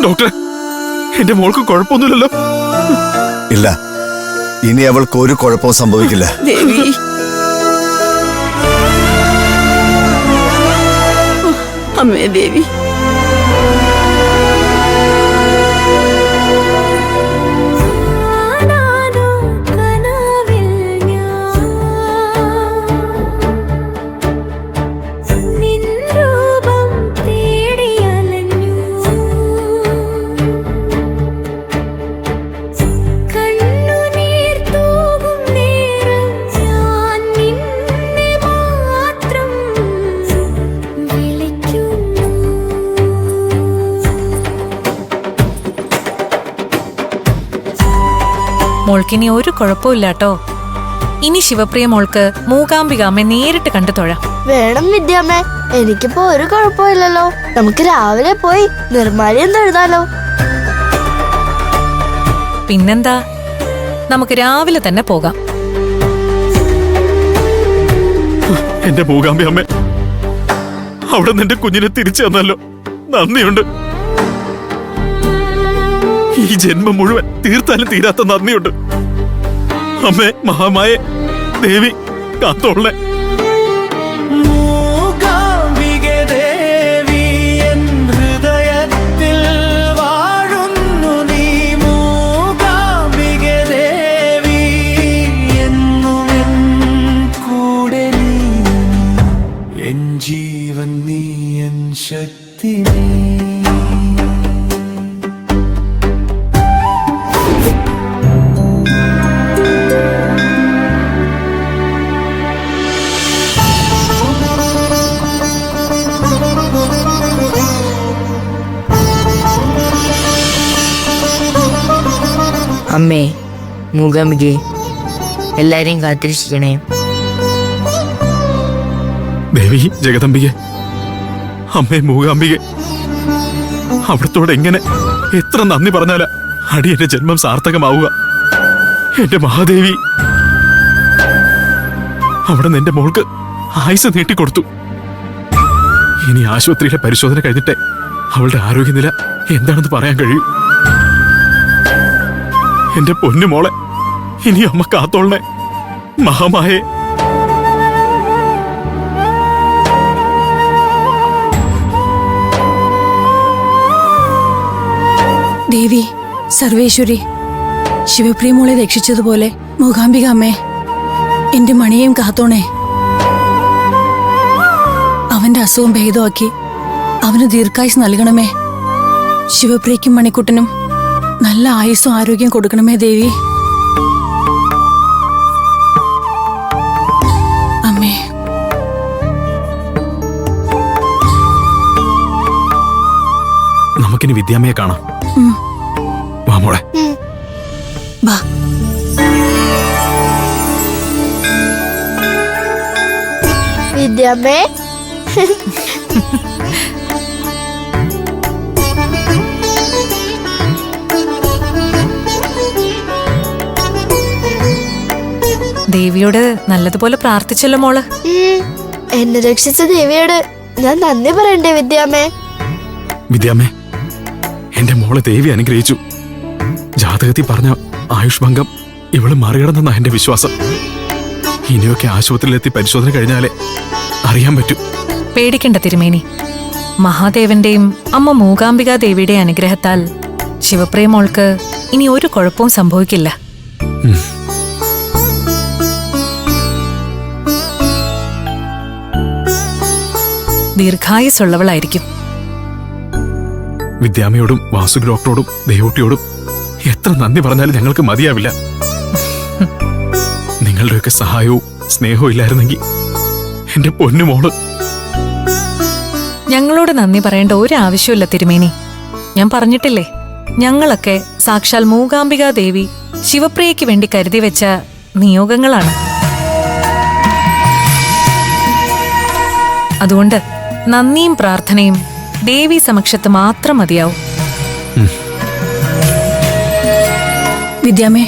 ഡോക്ടറെ, എന്റെ മോൾക്ക് കുഴപ്പമൊന്നുമില്ലല്ലോ? ഇല്ല, ഇനി അവൾക്ക് ഒരു കുഴപ്പവും സംഭവിക്കില്ല. ദേവി, അമ്മേ ദേവി. മോൾക്കിനി ഒരു കുഴപ്പമില്ലാട്ടോ. ഇനി ശിവപ്രിയ മോൾക്ക് മൂകാംബിക അമ്മ നേരിട്ട് കണ്ടു തൊഴാം. വേണം വിദ്യാമ്മേ, എനിക്കിപ്പോ ഒരു കുഴപ്പമില്ലല്ലോ. നമുക്ക് രാവിലെ പോയി നിർമ്മാല്യം തൊഴുതാലോ? പിന്നെന്താ, നമുക്ക് രാവിലെ തന്നെ പോകാം. എന്റെ മൂകാംബി അമ്മ, അവിടെ നിന്ന് എന്റെ കുഞ്ഞിനെ തിരിച്ചു തന്നല്ലോ, നന്ദിയുണ്ട്. ഈ ജന്മം മുഴുവൻ തീർത്താലും തീരാത്ത നന്ദിയുണ്ട്. അമ്മേ, മഹാമായെ, ദേവി, കാത്തോളെ. ജീവൻ നീ എൻ ശക്തി. അമ്മേ മൂകാംബികെ, എല്ലാരെയും കാത്തിരിക്കണേ. ദേവി ജഗദംബികെ, അമ്മേ മൂകാംബികെ, അവിടത്തോടെ എങ്ങനെ എത്ര നന്ദി പറഞ്ഞാലാ അടിയന്റെ ജന്മം സാർത്ഥകമാവുക? എന്റെ മഹാദേവി, അവിടെ നിന്ന് എന്റെ മോൾക്ക് ആയുസ് നീട്ടിക്കൊടുത്തു. ഇനി ആശുപത്രിയിലെ പരിശോധന കഴിഞ്ഞിട്ടേ അവളുടെ ആരോഗ്യനില എന്താണെന്ന് പറയാൻ കഴിയൂ. എന്റെ പൊന്നുമോളെ, ഇനി അമ്മ കാത്തോളണേ, മഹാമായേ. ദേവി സർവേശ്വരി, ശിവപ്രിയമോളെ രക്ഷിച്ചതുപോലെ മൂകാംബിക അമ്മേ, എന്റെ മണിയെയും കാത്തോണേ. അവന്റെ അസുഖം ഭേദമാക്കി അവന് ദീർഘായുസ് നൽകണമേ. ശിവപ്രിയയ്ക്കും മണിക്കുട്ടനും നല്ല ആയുസ്സും ആരോഗ്യം കൊടുക്കണമേ ദേവി. അമ്മേ, നമുക്കിനി വിദ്യാമ്മയെ കാണാം. വാ മോളെ. വാ. വിദ്യാമ്മേ, ദേവിയോട് നല്ലതുപോലെ പ്രാർത്ഥിച്ചല്ലോ മോള്. എന്നെ രക്ഷിച്ച ദേവിയോട് ഞാൻ നന്ദി പറയണ്ടേ വിദ്യാമ്മേ? വിദ്യാമ്മേ, എന്റെ മോളെ ദേവി അനുഗ്രഹിച്ചു. ജാതകത്തിൽ പറഞ്ഞ ആയുഷ്ഭംഗം ഇവള് മറികടന്നെന്നാ എന്റെ വിശ്വാസം. ഇനിയൊക്കെ ആശുപത്രിയിലെത്തി പരിശോധന കഴിഞ്ഞാലേ അറിയാൻ പറ്റൂ. പേടിക്കണ്ട തിരുമേനി, മഹാദേവന്റെയും അമ്മ മൂകാംബിക ദേവിയുടെ അനുഗ്രഹത്താൽ ശിവപ്രിയ മോൾക്ക് ഇനി ഒരു കുഴപ്പവും സംഭവിക്കില്ല. ദീർഘായുസുള്ളവളായിരിക്കും. വിദ്യാമ്മയോടും വാസു ഡോക്ടറോടും ദേവൂട്ടിയോടും എത്ര നന്ദി പറഞ്ഞാലും ഞങ്ങൾക്ക് മതിയാവില്ല. നിങ്ങളുടെയൊക്കെ സഹായവും സ്നേഹവും ഇല്ലായിരുന്നെങ്കിൽ എന്റെ പൊന്നുമോള്. ഞങ്ങളോട് നന്ദി പറയേണ്ട ഒരു ആവശ്യമില്ല തിരുമേനി. ഞാൻ പറഞ്ഞിട്ടില്ലേ, ഞങ്ങളൊക്കെ സാക്ഷാൽ മൂകാംബിക ദേവി ശിവപ്രിയയ്ക്ക് വേണ്ടി കരുതി വെച്ച നിയോഗങ്ങളാണ്. അതുകൊണ്ട് നന്ദിയും പ്രാർത്ഥനയും ദേവി സമക്ഷത്ത് മാത്രം മതിയാവും. വിദ്യാമ്മേ,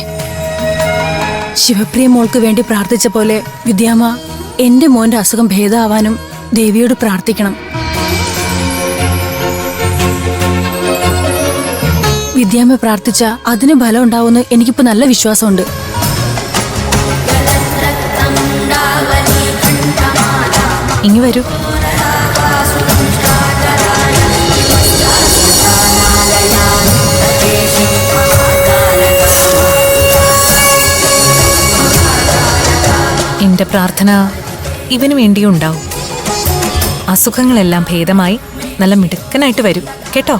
ശിവപ്രിയ മോൾക്ക് വേണ്ടി പ്രാർത്ഥിച്ച പോലെ വിദ്യാമ്മ എന്റെ മോന്റെ അസുഖം ഭേദമാവാനും ദേവിയോട് പ്രാർത്ഥിക്കണം. വിദ്യാമ്മ പ്രാർത്ഥിച്ച അതിന് ഫലം ഉണ്ടാവുമെന്ന് എനിക്കിപ്പോ നല്ല വിശ്വാസമുണ്ട്. ഇനി വരൂ. എന്റെ പ്രാർത്ഥന ഇവന് വേണ്ടിയും ഉണ്ടാവും. അസുഖങ്ങളെല്ലാം ഭേദമായി നല്ല മിടുക്കനായിട്ട് വരും കേട്ടോ.